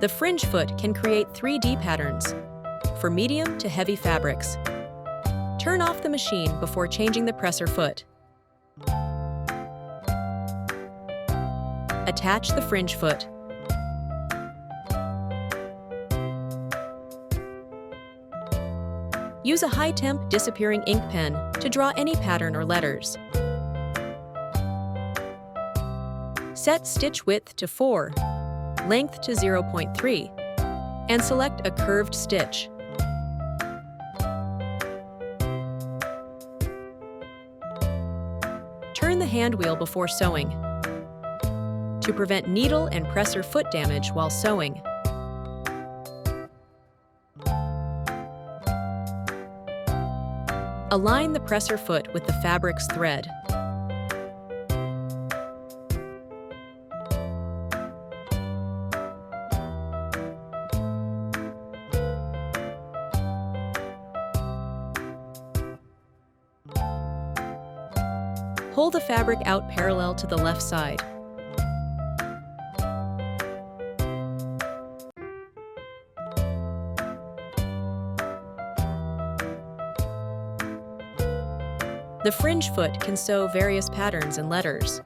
The fringe foot can create 3D patterns for medium to heavy fabrics. Turn off the machine before changing the presser foot. Attach the fringe foot. Use a high-temp disappearing ink pen to draw any pattern or letters. Set stitch width to 4, length to 0.3, and select a curved stitch. Turn the hand wheel before sewing to prevent needle and presser foot damage while sewing. Align the presser foot with the fabric's thread. Pull the fabric out parallel to the left side. The fringe foot can sew various patterns and letters.